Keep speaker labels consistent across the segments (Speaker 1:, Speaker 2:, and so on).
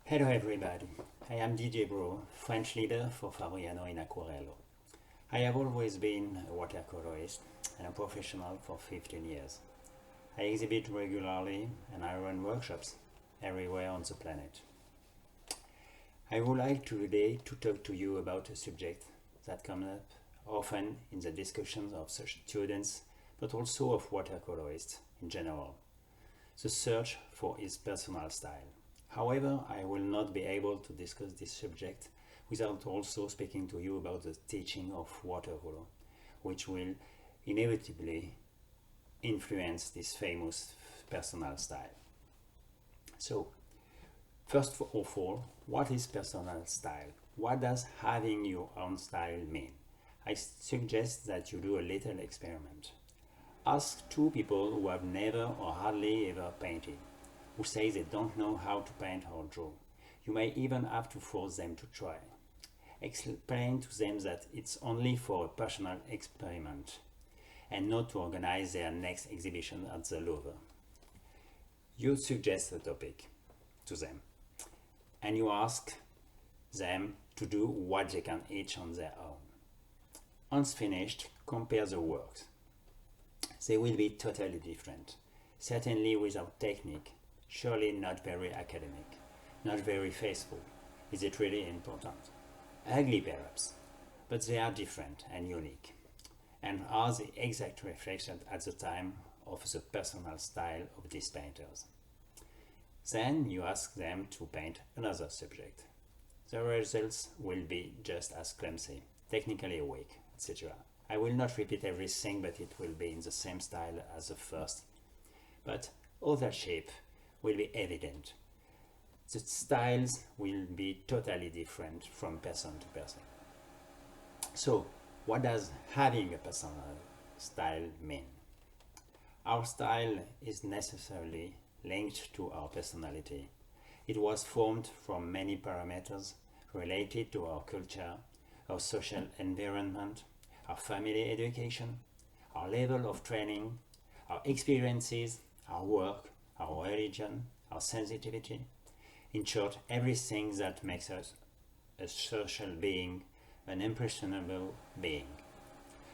Speaker 1: Hello everybody, I am Didier Brot, French leader for Fabriano in Aquarello. I have always been a watercolorist and a professional for 15 years. I exhibit regularly and I run workshops everywhere on the planet. I would like today to talk to you about a subject that comes up often in the discussions of such students, but also of watercolorists in general: the search for his personal style. However, I will not be able to discuss this subject without also speaking to you about the teaching of watercolor, which will inevitably influence this famous personal style. So, first of all, what is personal style? What does having your own style mean? I suggest that you do a little experiment. Ask two people who have never or hardly ever painted, who say they don't know how to paint or draw. You may even have to force them to try. Explain to them that it's only for a personal experiment and not to organize their next exhibition at the Louvre. You suggest a topic to them and you ask them to do what they can each on their own. Once finished, compare the works. They will be totally different, certainly without technique, surely not very academic, not very faithful. Is it really important? Ugly perhaps, but they are different and unique, and are the exact reflection at the time of the personal style of these painters. Then you ask them to paint another subject. The results will be just as clumsy, technically weak, etc. I will not repeat everything, but it will be in the same style as the first. But other shape will be evident. The styles will be totally different from person to person. So, what does having a personal style mean? Our style is necessarily linked to our personality. It was formed from many parameters related to our culture, our social environment, our family education, our level of training, our experiences, our work, our religion, our sensitivity. In short, everything that makes us a social being, an impressionable being.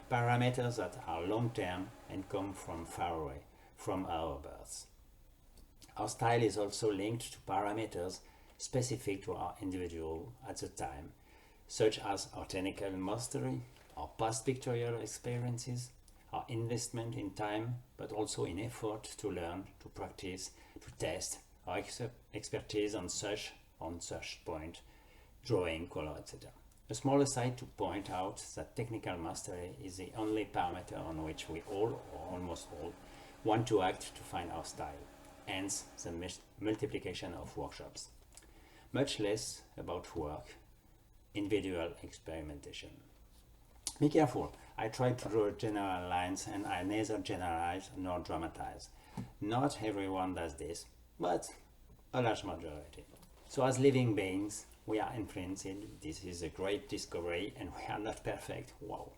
Speaker 1: Parameters that are long-term and come from far away, from our birth. Our style is also linked to parameters specific to our individual at the time, such as our technical mastery, our past pictorial experiences, our investment in time, but also in effort to learn, to practice, to test, our expertise on such point, drawing, color, etc. A small aside to point out that technical mastery is the only parameter on which we all, or almost all, want to act to find our style, hence the multiplication of workshops. Much less about work, individual experimentation. Be careful, I try to draw general lines and I neither generalize nor dramatize. Not everyone does this, but a large majority. So as living beings, we are influenced. This is a great discovery and we are not perfect. Wow.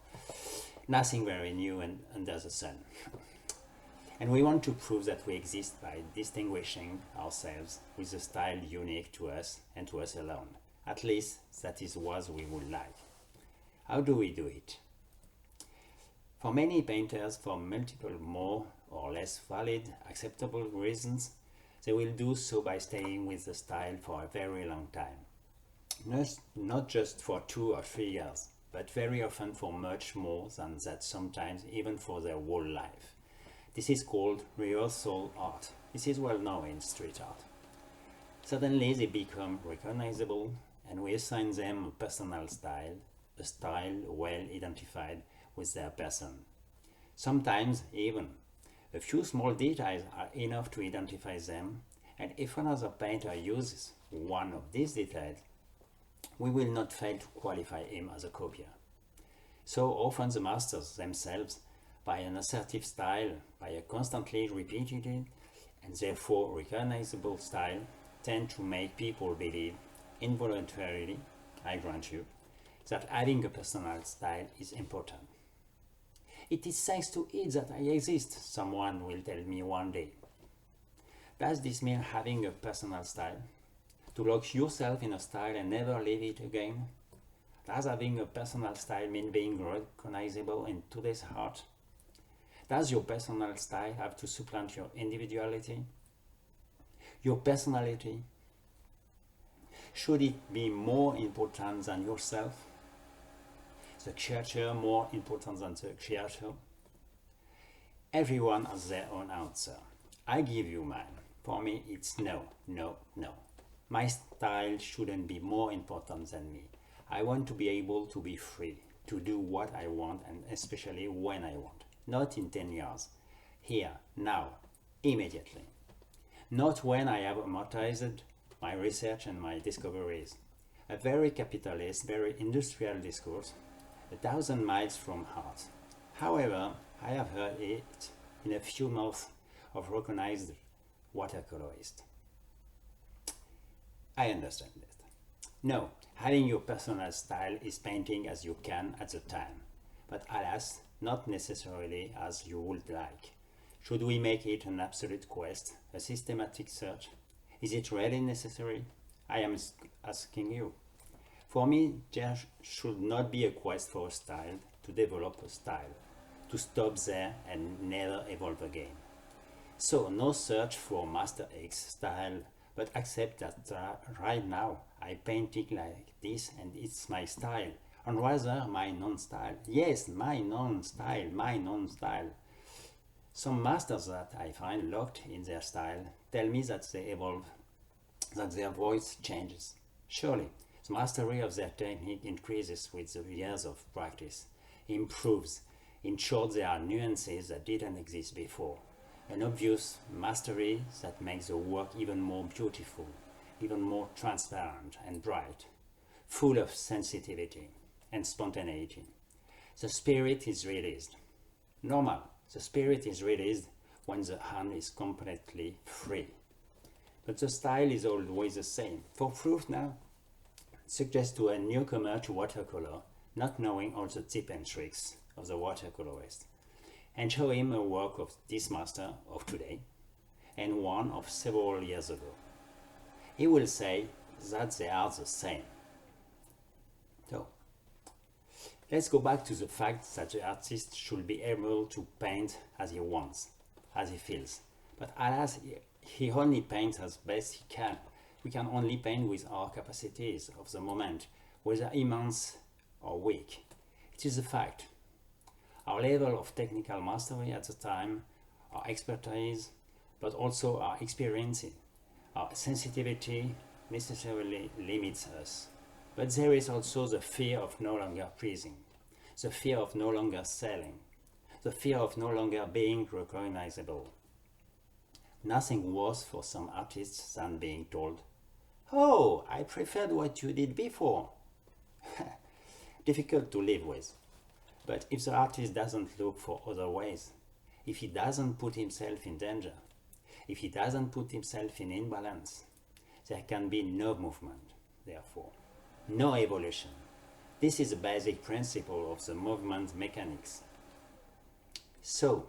Speaker 1: Nothing very new under the sun. And we want to prove that we exist by distinguishing ourselves with a style unique to us and to us alone. At least that is what we would like. How do we do it? For many painters, for multiple more or less valid, acceptable reasons, they will do so by staying with the style for a very long time. Not just for 2 or 3 years, but very often for much more than that, sometimes even for their whole life. This is called rehearsal art. This is well known in street art. Suddenly they become recognizable and we assign them a personal style, a style well identified with their person. Sometimes even a few small details are enough to identify them, and if another painter uses one of these details, we will not fail to qualify him as a copier. So often the masters themselves, by an assertive style, by a constantly repeated and therefore recognizable style, tend to make people believe, involuntarily, I grant you, that having a personal style is important. It is thanks to it that I exist, someone will tell me one day. Does this mean having a personal style? To lock yourself in a style and never leave it again? Does having a personal style mean being recognizable in today's art? Does your personal style have to supplant your individuality? Your personality? Should it be more important than yourself? The creature more important than the creator? Everyone has their own answer. I give you mine. For me, it's no, no, no. My style shouldn't be more important than me. I want to be able to be free, to do what I want and especially when I want. Not in 10 years. Here, now, immediately. Not when I have amortized my research and my discoveries. A very capitalist, very industrial discourse, 1,000 miles from heart. However, I have heard it in a few mouths of recognized watercolorists. I understand it. No, having your personal style is painting as you can at the time, but alas, not necessarily as you would like. Should we make it an absolute quest, a systematic search? Is it really necessary? I am asking you. For me, there should not be a quest for a style, to develop a style, to stop there and never evolve again. So no search for Master X style, but accept that right now I paint it like this and it's my style, and rather my non-style. Yes, my non-style, my non-style. Some masters that I find locked in their style tell me that they evolve, that their voice changes. Surely, the mastery of their technique increases with the years of practice, improves. In short, there are nuances that didn't exist before. An obvious mastery that makes the work even more beautiful, even more transparent and bright, full of sensitivity and spontaneity. The spirit is released. Normal, the spirit is released when the hand is completely free. But the style is always the same. For proof now, suggest to a newcomer to watercolor, not knowing all the tips and tricks of the watercolorist, and show him a work of this master of today and one of several years ago. He will say that they are the same. So, let's go back to the fact that the artist should be able to paint as he wants, as he feels. But alas, he only paints as best he can. We can only paint with our capacities of the moment, whether immense or weak. It is a fact. Our level of technical mastery at the time, our expertise, but also our experience, our sensitivity necessarily limits us. But there is also the fear of no longer pleasing, the fear of no longer selling, the fear of no longer being recognizable. Nothing worse for some artists than being told, "Oh, I preferred what you did before." Difficult to live with. But if the artist doesn't look for other ways, if he doesn't put himself in danger, if he doesn't put himself in imbalance, there can be no movement, therefore, no evolution. This is the basic principle of the movement mechanics. So,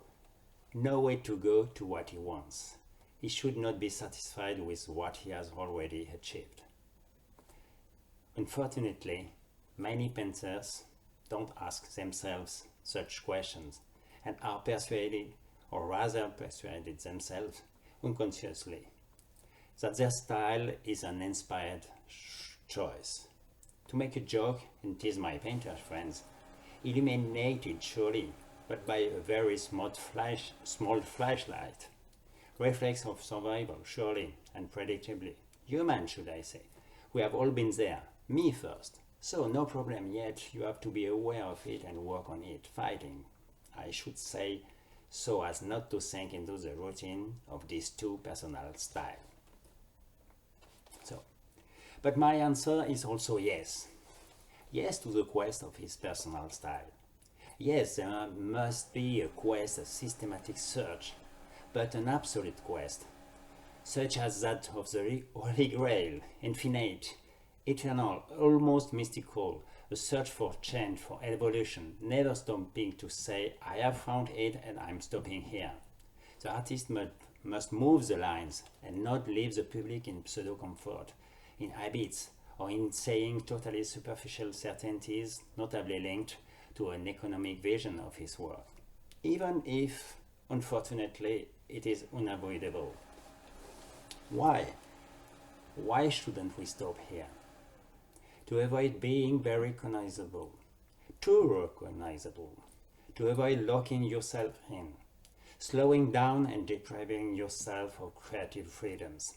Speaker 1: no way to go to what he wants. He should not be satisfied with what he has already achieved. Unfortunately, many painters don't ask themselves such questions and are persuaded, or rather persuaded themselves unconsciously, that their style is an inspired choice. To make a joke and tease my painter friends, illuminated surely, but by a very small flashlight, reflex of survival surely and predictably. Human, should I say. We have all been there, me first. So no problem yet, you have to be aware of it and work on it, fighting, I should say, so as not to sink into the routine of these two personal styles. But my answer is also yes. Yes to the quest of his personal style. Yes, there must be a quest, a systematic search, but an absolute quest, such as that of the Holy Grail, infinite, eternal, almost mystical, a search for change, for evolution, never stopping to say, I have found it and I'm stopping here. The artist must move the lines and not leave the public in pseudo-comfort. in habits, or in saying totally superficial certainties, notably linked to an economic vision of his work, even if, unfortunately, it is unavoidable. Why? Why shouldn't we stop here? To avoid being very recognizable, too recognizable, to avoid locking yourself in, slowing down and depriving yourself of creative freedoms,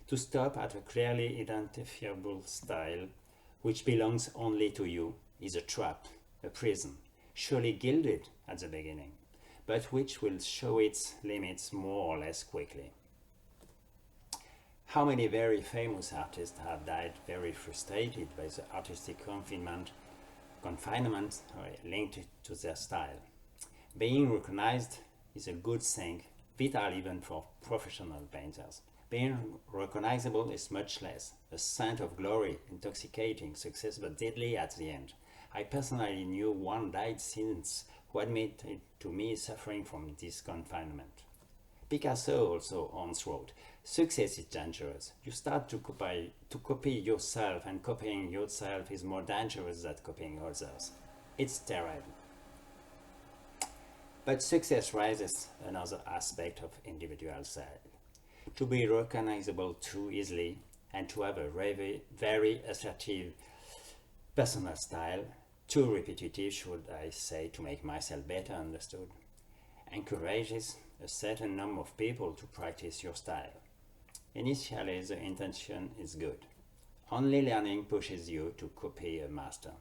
Speaker 1: to stop at a clearly identifiable style which belongs only to you is a trap, a prison, surely gilded at the beginning, but which will show its limits more or less quickly. How many very famous artists have died very frustrated by the artistic confinement linked to their style? Being recognized is a good thing, vital even for professional painters. Being recognizable is much less, a scent of glory, intoxicating success but deadly at the end. I personally knew one died since who admitted to me suffering from this confinement. Picasso also once wrote, "Success is dangerous. You start to copy yourself, and copying yourself is more dangerous than copying others. It's terrible." But success raises another aspect of individual style. To be recognizable too easily and to have a very assertive personal style, too repetitive, should I say, to make myself better understood, encourages a certain number of people to practice your style. Initially, the intention is good. Only learning pushes you to copy a master.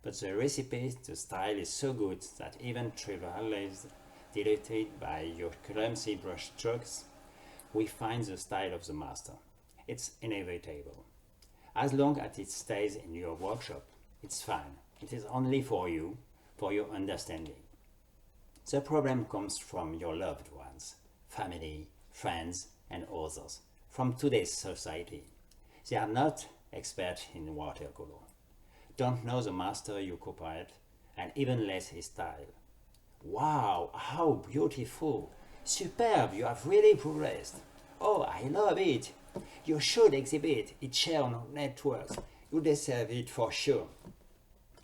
Speaker 1: But the recipe, the style is so good that even trivialized, diluted by your clumsy brush strokes, we find the style of the master. It's inevitable. As long as it stays in your workshop, it's fine. It is only for you, for your understanding. The problem comes from your loved ones, family, friends, and others, from today's society. They are not experts in watercolor, don't know the master you copied, and even less his style. "Wow, how beautiful! Superb, you have really progressed. Oh, I love it. You should exhibit it, share on networks. You deserve it for sure."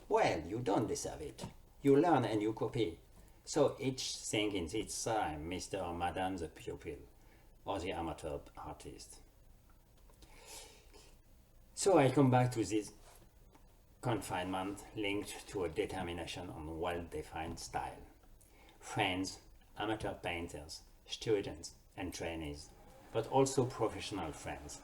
Speaker 1: Well, you don't deserve it. You learn and you copy. So each thing in its time, Mr. or Madame the pupil, or the amateur artist. So I come back to this confinement linked to a determination on well-defined style. Friends, amateur painters, students, and trainees, but also professional friends.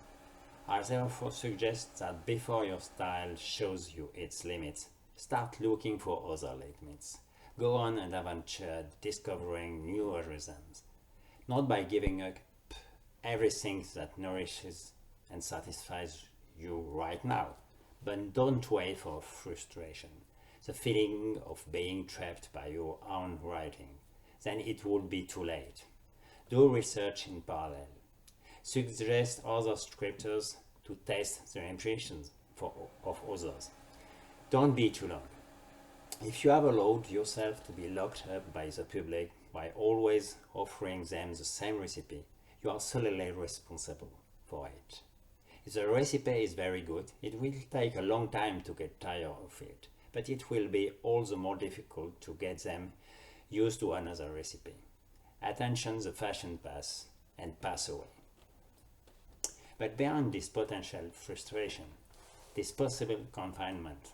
Speaker 1: I therefore suggest that before your style shows you its limits, start looking for other limits. Go on an adventure discovering new horizons, not by giving up everything that nourishes and satisfies you right now, but don't wait for frustration, the feeling of being trapped by your own writing. Then it will be too late. Do research in parallel. Suggest other scripters to test their impressions of others. Don't be too long. If you have allowed yourself to be locked up by the public by always offering them the same recipe, you are solely responsible for it. If the recipe is very good, it will take a long time to get tired of it, but it will be all the more difficult to get them used to another recipe. Attention, the fashion pass and pass away. But beyond this potential frustration, this possible confinement,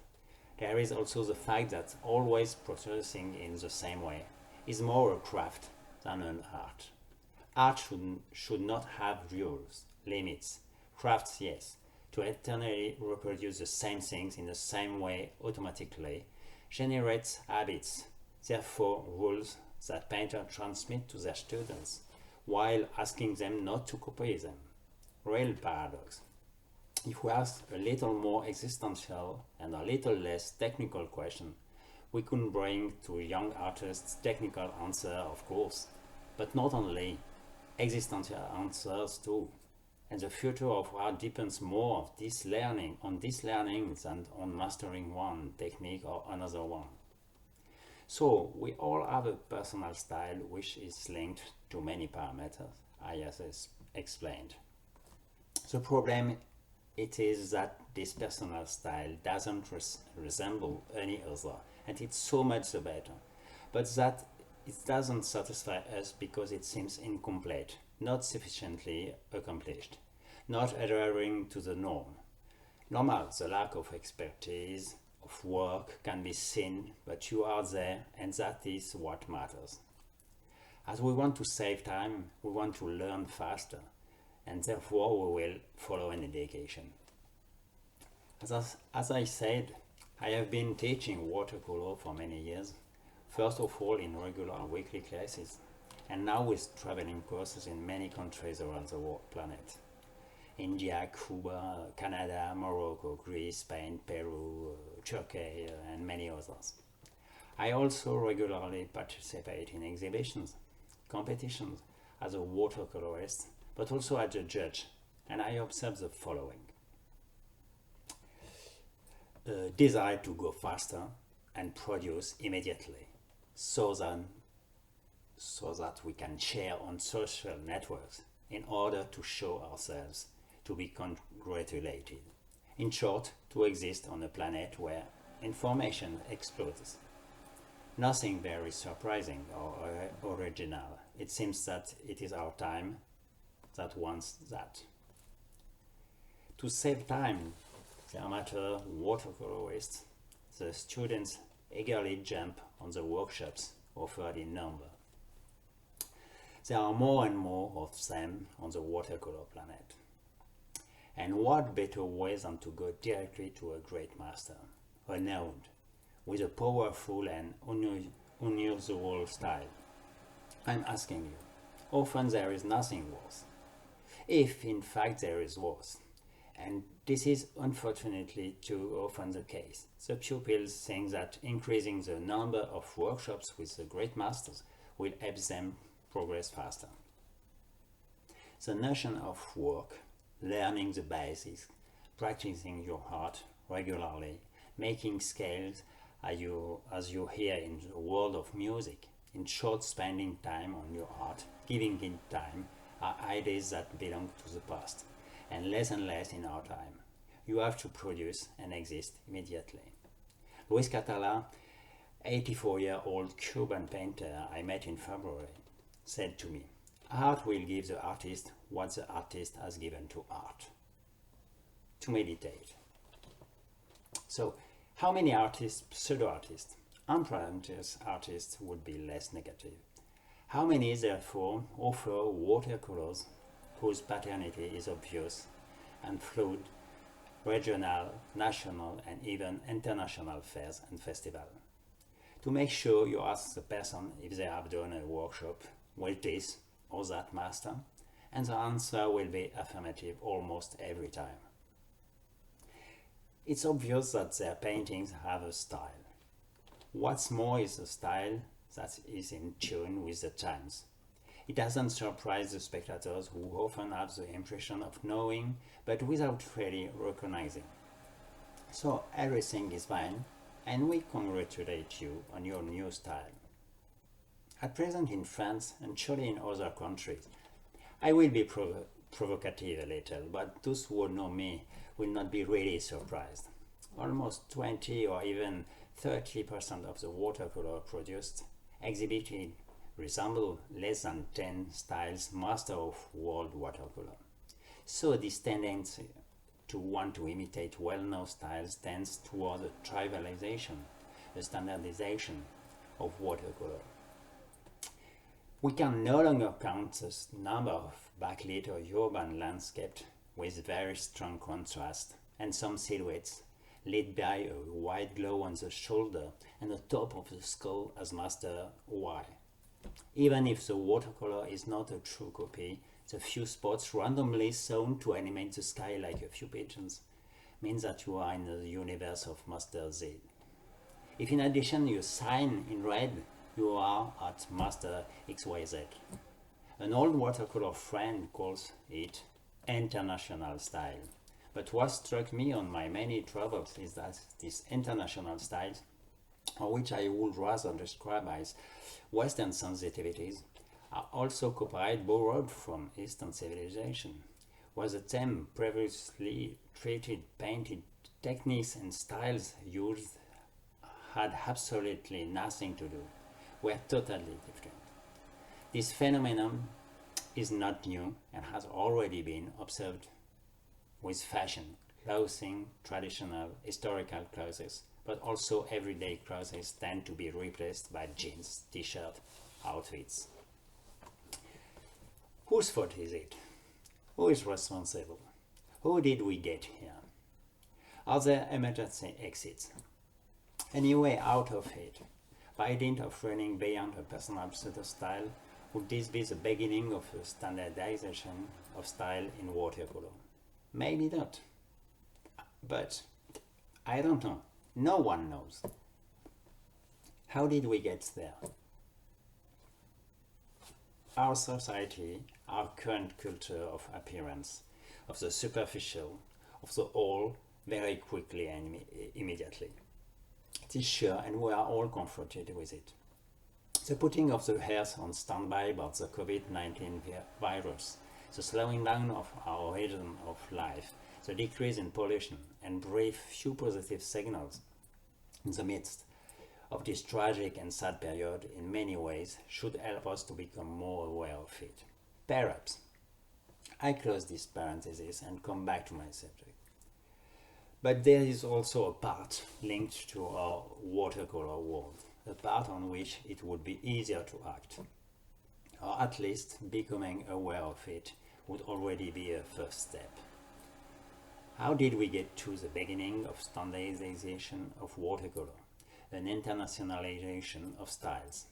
Speaker 1: there is also the fact that always processing in the same way is more a craft than an art. Art should not have rules, limits. Crafts, yes, to eternally reproduce the same things in the same way automatically generates habits, therefore rules that painters transmit to their students while asking them not to copy them. Real paradox. If we ask a little more existential and a little less technical question, we could bring to young artists technical answers, of course, but not only, existential answers too. And the future of art depends more on this learning than on mastering one technique or another one. So we all have a personal style which is linked to many parameters, I have explained. The problem it is that this personal style doesn't resemble any other, and it's so much the better. But that it doesn't satisfy us because it seems incomplete, not sufficiently accomplished, not adhering to the norm. Normal, the lack of expertise, of work can be seen, but you are there, and that is what matters. As we want to save time, we want to learn faster, and therefore we will follow an education. As I said, I have been teaching watercolor for many years, first of all in regular weekly classes, and now with traveling courses in many countries around the world planet. India, Cuba, Canada, Morocco, Greece, Spain, Peru, Turkey, and many others. I also regularly participate in exhibitions, competitions as a watercolorist, but also as a judge, and I observe the following. A desire to go faster and produce immediately, so that we can share on social networks in order to show ourselves, to be congratulated. In short, to exist on a planet where information explodes. Nothing very surprising or original. It seems that it is our time that wants that. To save time, the amateur watercolorists, the students eagerly jump on the workshops offered in number. There are more and more of them on the watercolor planet. And what better way than to go directly to a great master, renowned, with a powerful and unusual style? I'm asking you, often there is nothing worse. If in fact there is worse, and this is unfortunately too often the case, the pupils think that increasing the number of workshops with the great masters will help them progress faster. The notion of work, learning the basics, practicing your art regularly, making scales as you hear in the world of music, in short spending time on your art, giving it time, are ideas that belong to the past, and less in our time. You have to produce and exist immediately. Luis Catala, 84-year-old Cuban painter I met in February, said to me, "Art will give the artist what the artist has given to art." To meditate. So, how many artists, pseudo-artists, apprentice artists would be less negative? How many, therefore, offer watercolors whose paternity is obvious and fluid, regional, national, and even international fairs and festivals? To make sure, you ask the person if they have done a workshop with this or that master, and the answer will be affirmative almost every time. It's obvious that their paintings have a style. What's more is a style that is in tune with the times. It doesn't surprise the spectators, who often have the impression of knowing, but without really recognizing. So everything is fine, and we congratulate you on your new style. At present in France, and surely in other countries, I will be provocative a little, but those who know me will not be really surprised. Almost 20 or even 30% of the watercolor produced, exhibited, resemble less than 10 styles master of world watercolor. So this tendency to want to imitate well-known styles tends toward a trivialization, a standardization of watercolor. We can no longer count the number of backlit or urban landscapes with very strong contrast and some silhouettes lit by a white glow on the shoulder and the top of the skull as master Y. Even if the watercolor is not a true copy, the few spots randomly sewn to animate the sky like a few pigeons means that you are in the universe of Master Z. If in addition you sign in red, you are at Master XYZ. An old watercolor friend calls it international style. But what struck me on my many travels is that these international styles, or which I would rather describe as Western sensitivities, are also borrowed from Eastern civilization, where the same previously treated painted techniques and styles used had absolutely nothing to do, were totally different. This phenomenon is not new and has already been observed with fashion, clothing, traditional, historical clothes, but also everyday clothes tend to be replaced by jeans, t-shirt, outfits. Whose fault is it? Who is responsible? Who did we get here? Are there emergency exits? Any way out of it? By dint of running beyond a personal pseudo-style, would this be the beginning of a standardization of style in watercolor? Maybe not. But I don't know. No one knows. How did we get there? Our society, our current culture of appearance, of the superficial, of the all, very quickly and immediately. It is sure, and we are all confronted with it. The putting of the earth on standby about the COVID-19 virus, the slowing down of our rhythm of life, the decrease in pollution, and brief few positive signals in the midst of this tragic and sad period in many ways should help us to become more aware of it. Perhaps I close this parenthesis and come back to my subject. But there is also a part linked to our watercolor world, a part on which it would be easier to act, or at least becoming aware of it would already be a first step. How did we get to the beginning of standardization of watercolor, an internationalization of styles?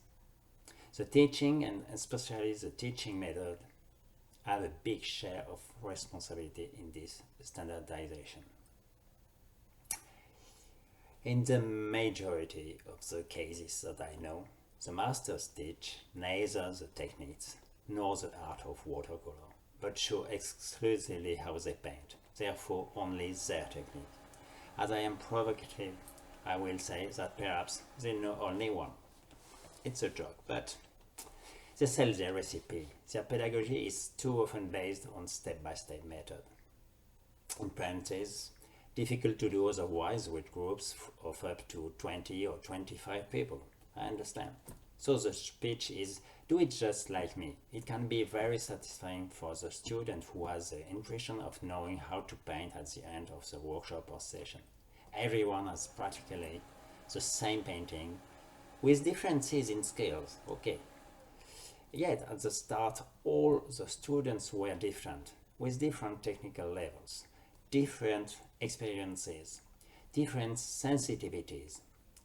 Speaker 1: The teaching, and especially the teaching method, have a big share of responsibility in this standardization. In the majority of the cases that I know, the masters teach neither the techniques nor the art of watercolor, but show exclusively how they paint, therefore only their technique. As I am provocative, I will say that perhaps they know only one. It's a joke, but they sell their recipe. Their pedagogy is too often based on step-by-step method. In parentheses, difficult to do otherwise with groups of up to 20 or 25 people. I understand. So the speech is, do it just like me. It can be very satisfying for the student who has the impression of knowing how to paint at the end of the workshop or session. Everyone has practically the same painting with differences in scales, okay. Yet at the start all the students were different, with different technical levels, different experiences, different sensitivities,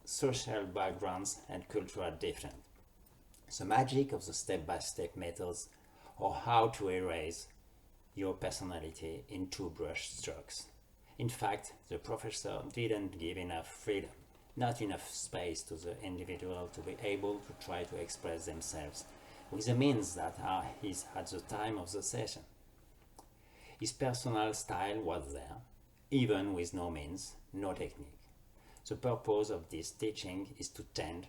Speaker 1: social backgrounds and cultural different. The magic of the step-by-step methods, or how to erase your personality in two brush strokes. In fact, the professor didn't give enough freedom, not enough space to the individual to be able to try to express themselves with the means that are his at the time of the session. His personal style was there, even with no means, no technique. The purpose of this teaching is to tend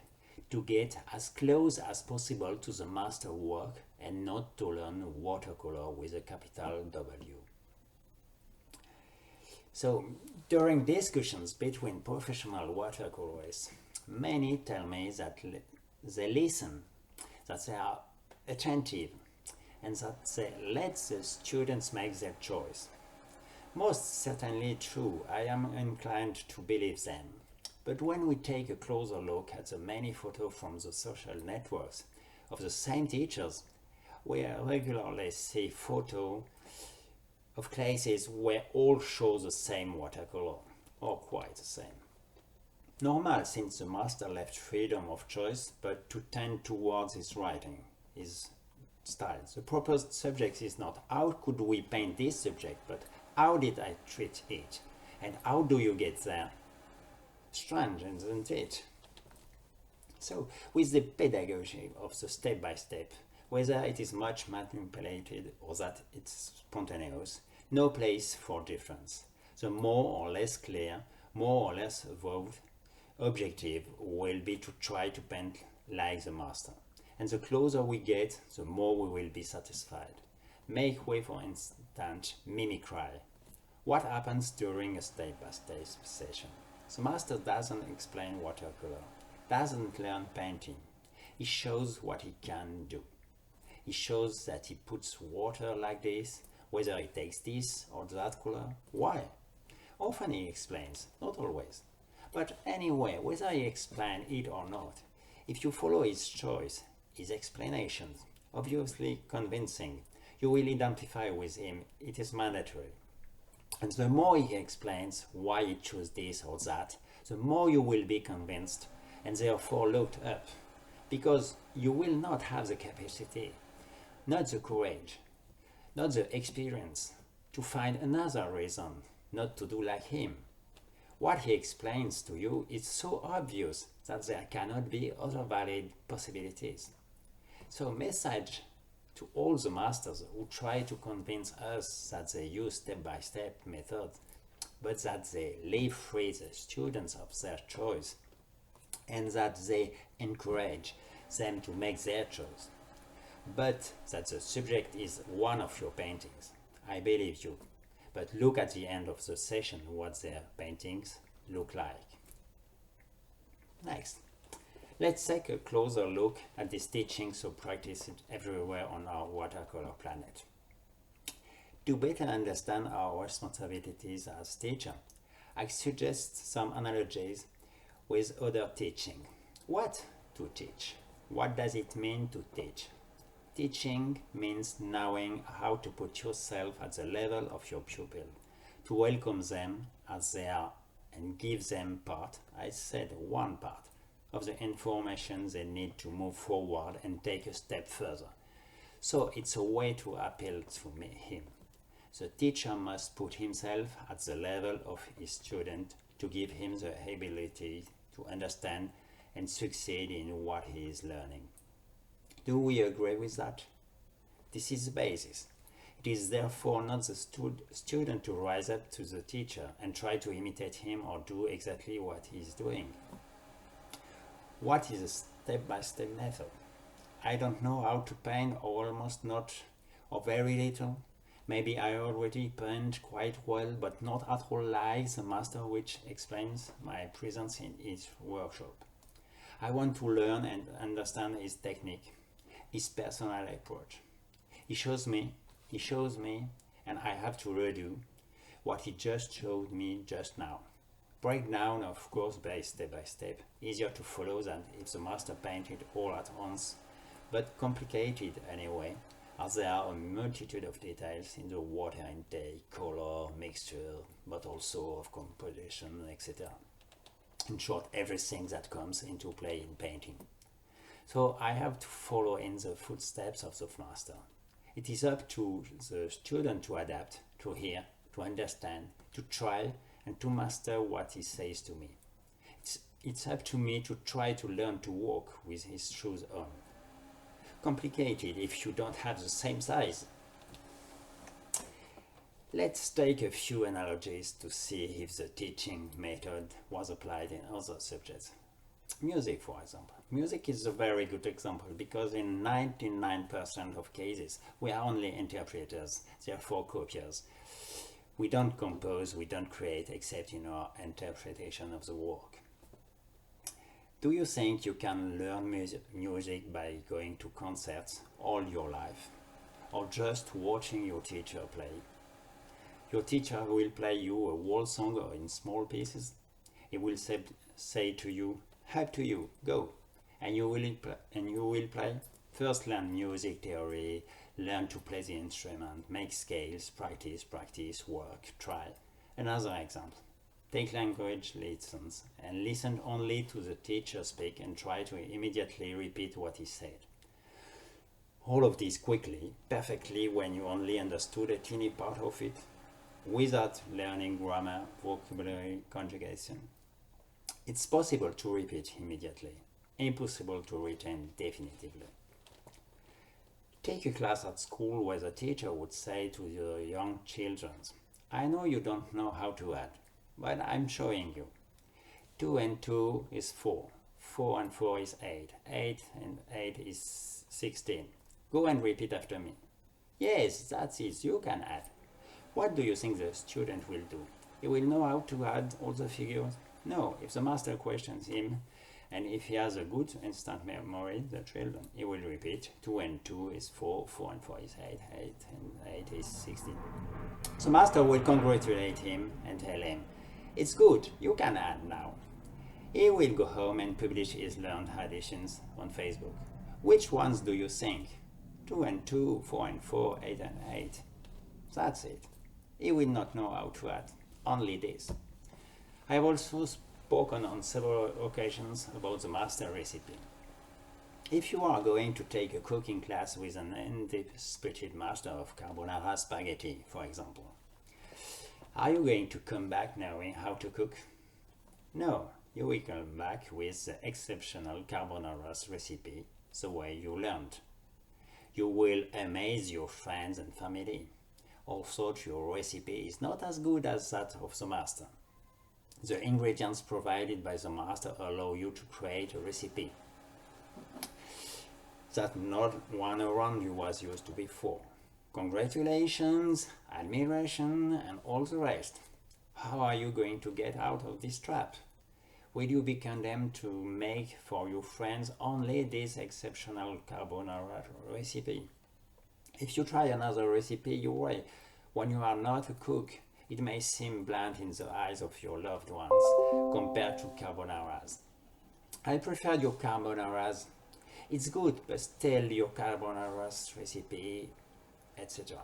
Speaker 1: to get as close as possible to the master work and not to learn watercolor with a capital W. So, during discussions between professional watercolorists, many tell me that they listen, that they are attentive, and that they let the students make their choice. Most certainly true, I am inclined to believe them. But when we take a closer look at the many photos from the social networks of the same teachers, we regularly see photos of classes where all show the same watercolor, or quite the same. Normal, since the master left freedom of choice, but to tend towards his writing, his style. The proposed subject is not how could we paint this subject, but how did I treat it? And how do you get there? Strange, isn't it? So, with the pedagogy of the step-by-step, whether it is much manipulated or that it's spontaneous, no place for difference. The more or less clear, more or less evolved objective will be to try to paint like the master. And the closer we get, the more we will be satisfied. Make way, for instance, mimicry. What happens during a step-by-step session? The master doesn't explain watercolor, doesn't learn painting. He shows what he can do. He shows that he puts water like this, whether he takes this or that color. Why? Often he explains, not always. But anyway, whether he explains it or not, if you follow his choice, his explanations, obviously convincing, you will identify with him. It is mandatory. And the more he explains why he chose this or that, the more you will be convinced and therefore looked up. Because you will not have the capacity, not the courage, not the experience to find another reason not to do like him. What he explains to you is so obvious that there cannot be other valid possibilities. So message to all the masters who try to convince us that they use step-by-step methods, but that they leave free the students of their choice and that they encourage them to make their choice, but that the subject is one of your paintings. I believe you, but look at the end of the session what their paintings look like. Next, let's take a closer look at this teaching so practice it everywhere on our watercolor planet. To better understand our responsibilities as teacher, I suggest some analogies with other teaching. What to teach? What does it mean to teach? Teaching means knowing how to put yourself at the level of your pupil, to welcome them as they are and give them part, I said one part, of the information they need to move forward and take a step further. So it's a way to appeal to him. The teacher must put himself at the level of his student to give him the ability to understand and succeed in what he is learning. Do we agree with that? This is the basis. It is therefore not the student to rise up to the teacher and try to imitate him or do exactly what he is doing. What is a step-by-step method? I don't know how to paint, or almost not, or very little. Maybe I already paint quite well, but not at all like the master which explains my presence in his workshop. I want to learn and understand his technique, his personal approach. He shows me, and I have to redo what he just showed me just now. Breakdown, of course, by step, easier to follow than if the master painted all at once, but complicated anyway, as there are a multitude of details in the water intake, color, mixture, but also of composition, etc. In short, everything that comes into play in painting. So I have to follow in the footsteps of the master. It is up to the student to adapt, to hear, to understand, to try, and to master what he says to me. It's up to me to try to learn to walk with his shoes on. Complicated if you don't have the same size. Let's take a few analogies to see if the teaching method was applied in other subjects. Music, for example. Music is a very good example because in 99% of cases we are only interpreters, therefore copiers. We don't compose, we don't create except in our interpretation of the work. Do you think you can learn music by going to concerts all your life, or just watching your teacher play? Your teacher will play you a whole song or in small pieces. He will say to you, "Up to you, go," and you will play. First, learn music theory, learn to play the instrument, make scales, practice, work, try. Another example. Take language lessons and listen only to the teacher speak and try to immediately repeat what he said. All of this quickly, perfectly when you only understood a teeny part of it, without learning grammar, vocabulary, conjugation. It's possible to repeat immediately, impossible to retain definitively. Take a class at school where the teacher would say to the young children, "I know you don't know how to add, but I'm showing you. 2 and 2 is 4. 4 and 4 is 8. 8 and 8 is 16. Go and repeat after me." Yes, that's it, you can add. What do you think the student will do? He will know how to add all the figures? No, if the master questions him, and if he has a good instant memory, the children, he will repeat 2 and 2 is 4, 4 and 4 is 8, 8 and 8 is 16. The master will congratulate him and tell him, it's good, you can add now. He will go home and publish his learned additions on Facebook. Which ones do you think? 2 and 2, 4 and 4, 8 and 8. That's it. He will not know how to add, only this. I have also spoken on several occasions about the master recipe. If you are going to take a cooking class with an undisputed master of carbonara spaghetti, for example, are you going to come back knowing how to cook? No, you will come back with the exceptional carbonara recipe, the way you learned. You will amaze your friends and family. Also, your recipe is not as good as that of the master. The ingredients provided by the master allow you to create a recipe that not one around you was used to before. Congratulations, admiration, and all the rest. How are you going to get out of this trap? Will you be condemned to make for your friends only this exceptional carbonara recipe? If you try another recipe your way, when you are not a cook, it may seem bland in the eyes of your loved ones compared to carbonaras. I prefer your carbonaras. It's good, but still your carbonara's recipe, etc.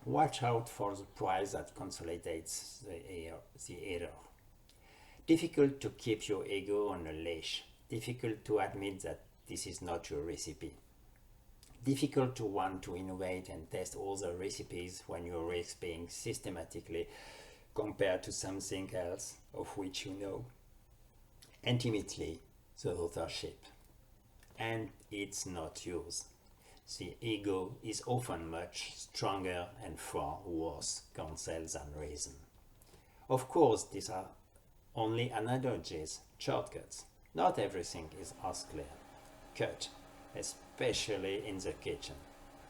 Speaker 1: Watch out for the price that consolidates the error. Difficult to keep your ego on a leash. Difficult to admit that this is not your recipe. Difficult to want to innovate and test all the recipes when your risk being systematically compared to something else of which you know intimately the authorship. And it's not yours. The ego is often much stronger and far worse counsel than reason. Of course, these are only analogies, shortcuts. Not everything is as clear cut, especially in the kitchen,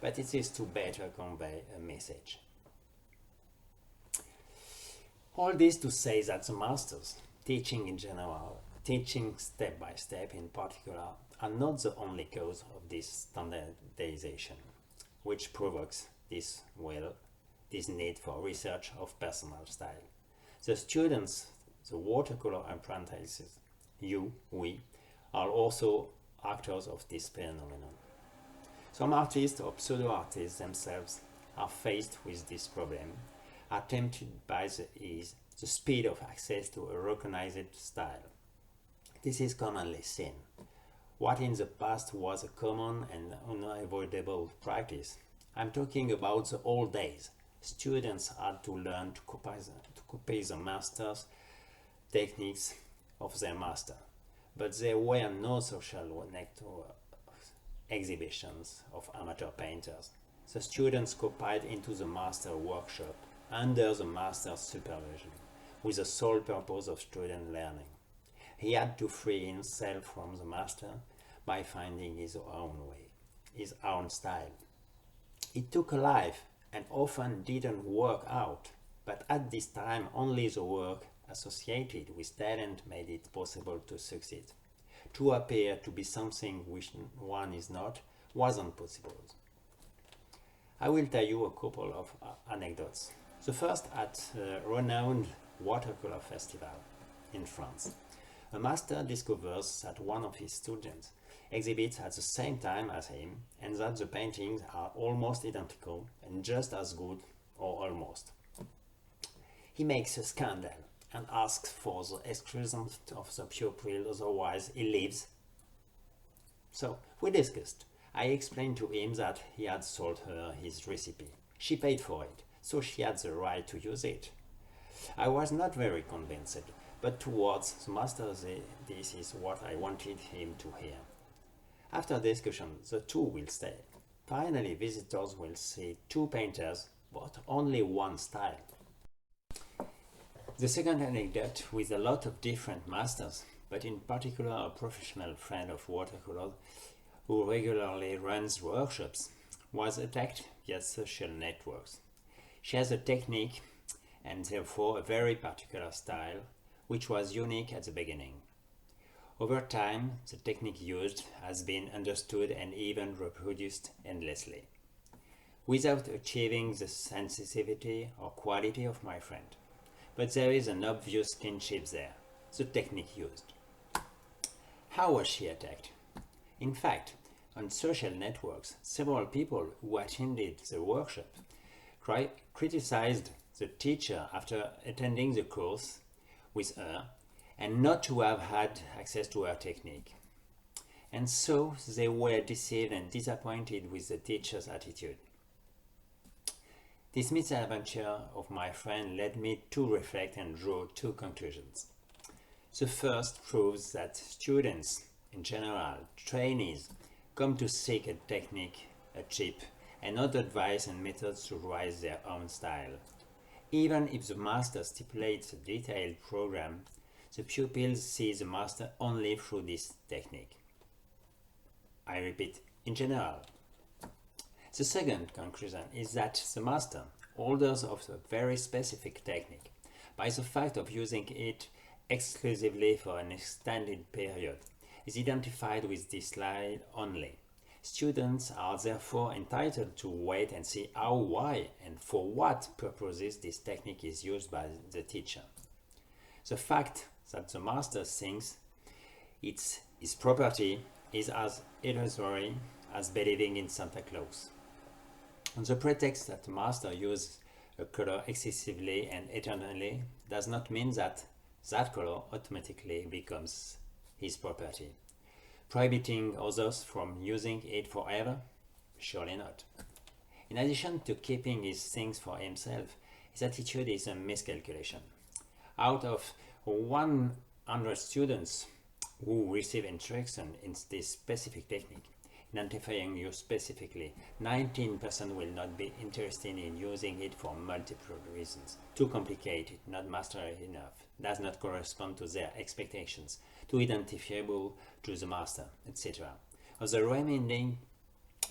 Speaker 1: but it is to better convey a message. All this to say that the masters, teaching in general, teaching step by step in particular, are not the only cause of this standardization, which provokes this need for research of personal style. The students, the watercolor apprentices, we, are also actors of this phenomenon. Some artists or pseudo-artists themselves are faced with this problem, are tempted by the ease, the speed of access to a recognized style. This is commonly seen. What in the past was a common and unavoidable practice. I'm talking about the old days. Students had to learn to copy the master's techniques of their master, but there were no social exhibitions of amateur painters. The students copied into the master workshop under the master's supervision, with the sole purpose of student learning. He had to free himself from the master by finding his own way, his own style. It took a life and often didn't work out, but at this time only the work associated with talent made it possible to succeed. To appear to be something which one is not wasn't possible. I will tell you a couple of anecdotes. The first at a renowned watercolor festival in France. A master discovers that one of his students exhibits at the same time as him and that the paintings are almost identical and just as good, or almost. He makes a scandal and asks for the exclusion of the pupil, otherwise he leaves. So we discussed. I explained to him that he had sold her his recipe. She paid for it, so she had the right to use it. I was not very convinced, but towards the master this is what I wanted him to hear. After discussion, the two will stay. Finally, visitors will see two painters, but only one style. The second anecdote with a lot of different masters, but in particular a professional friend of watercolor who regularly runs workshops, was attacked via social networks. She has a technique and therefore a very particular style, which was unique at the beginning. Over time, the technique used has been understood and even reproduced endlessly, without achieving the sensitivity or quality of my friend. But there is an obvious kinship there, the technique used. How was she attacked? In fact, on social networks, several people who attended the workshop criticized the teacher after attending the course with her and not to have had access to her technique. And so they were deceived and disappointed with the teacher's attitude. This misadventure of my friend led me to reflect and draw two conclusions. The first proves that students, in general, trainees, come to seek a technique, a tip, and not advice and methods to rise their own style. Even if the master stipulates a detailed program, the pupils see the master only through this technique. I repeat, in general. The second conclusion is that the master, holders of a very specific technique, by the fact of using it exclusively for an extended period, is identified with this slide only. Students are therefore entitled to wait and see how, why, and for what purposes this technique is used by the teacher. The fact that the master thinks it's his property is as illusory as believing in Santa Claus. On the pretext that the master uses a color excessively and eternally does not mean that that color automatically becomes his property. Prohibiting others from using it forever? Surely not. In addition to keeping his things for himself, his attitude is a miscalculation. Out of 100 students who receive instruction in this specific technique, identifying you specifically, 19% will not be interested in using it for multiple reasons. Too complicated, not mastered enough, does not correspond to their expectations, too identifiable to the master, etc. Of the remaining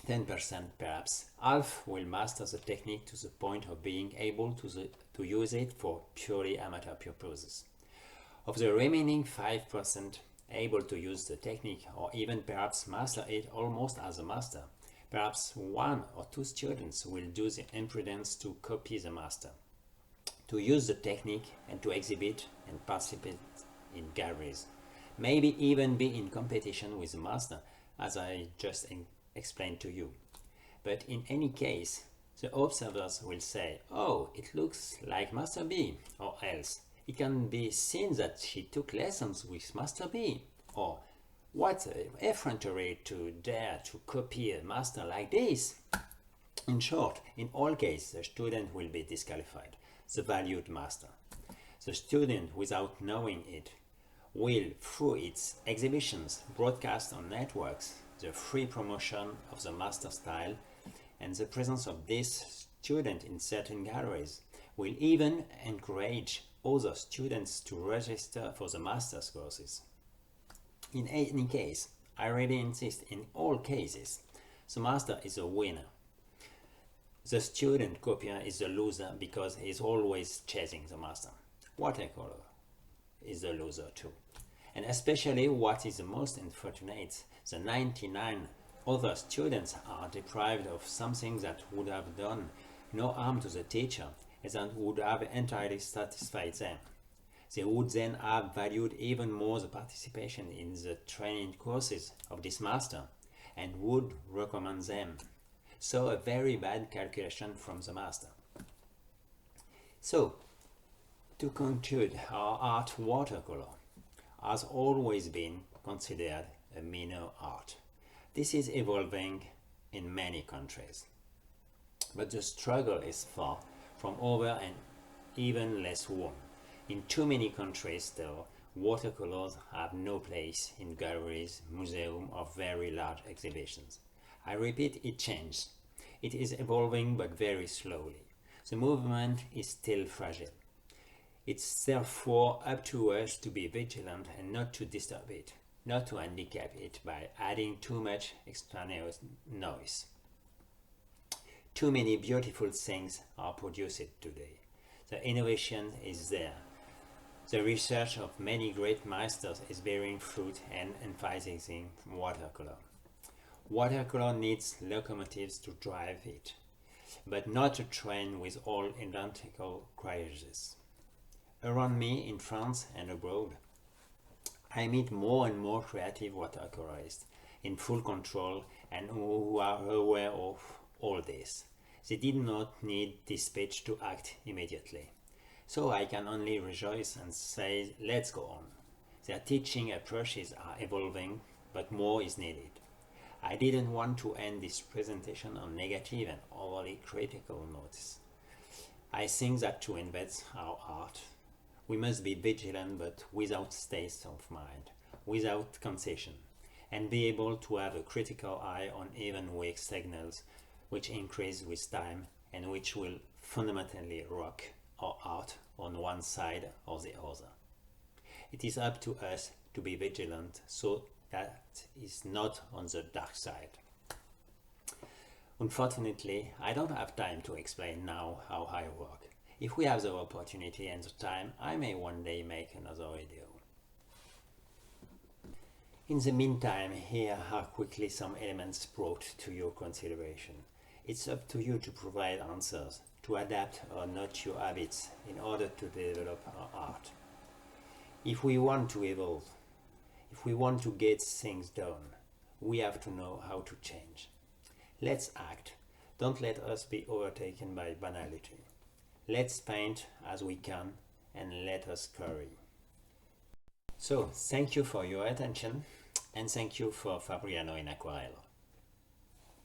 Speaker 1: 10%, perhaps half will master the technique to the point of being able to use it for purely amateur purposes. Of the remaining 5%, able to use the technique or even perhaps master it almost as a master, perhaps 1 or 2 students will do the imprudence to copy the master, to use the technique and to exhibit and participate in galleries, maybe even be in competition with the master, as I just explained to you. But in any case, the observers will say, "Oh, it looks like Master B," or else, "It can be seen that she took lessons with Master B," or "What effrontery to dare to copy a master like this." In short, in all cases, the student will be disqualified, the valued master. The student, without knowing it, will, through its exhibitions, broadcast on networks, the free promotion of the master style, and the presence of this student in certain galleries will even encourage other students to register for the master's courses. In any case, I really insist, in all cases, the master is a winner. The student copier is a loser because he is always chasing the master. Watercolor is a loser too. And especially what is the most unfortunate, the 99 other students are deprived of something that would have done no harm to the teacher and that would have entirely satisfied them. They would then have valued even more the participation in the training courses of this master and would recommend them. So a very bad calculation from the master. So, to conclude, our art watercolor has always been considered a minor art. This is evolving in many countries. But the struggle is far from over and even less won. In too many countries, though, watercolors have no place in galleries, museums, or very large exhibitions. I repeat, it changes. It is evolving, but very slowly. The movement is still fragile. It's therefore up to us to be vigilant and not to disturb it, not to handicap it by adding too much extraneous noise. Too many beautiful things are produced today. The innovation is there. The research of many great masters is bearing fruit and emphasizing watercolor. Watercolor needs locomotives to drive it, but not a train with all identical carriages. Around me in France and abroad, I meet more and more creative watercolorists in full control and who are aware of all this. They did not need this speech to act immediately. So I can only rejoice and say, let's go on. Their teaching approaches are evolving, but more is needed. I didn't want to end this presentation on negative and overly critical notes. I think that to invent our art, we must be vigilant but without state of mind, without concession, and be able to have a critical eye on even weak signals which increase with time and which will fundamentally rock our art on one side or the other. It is up to us to be vigilant so that is not on the dark side. Unfortunately, I don't have time to explain now how I work. If we have the opportunity and the time, I may one day make another video. In the meantime, here are quickly some elements brought to your consideration. It's up to you to provide answers, to adapt or not your habits in order to develop our art. If we want to evolve, if we want to get things done, we have to know how to change. Let's act. Don't let us be overtaken by banality. Let's paint as we can and let us curry. So, thank you for your attention and thank you for Fabriano in Aquarello.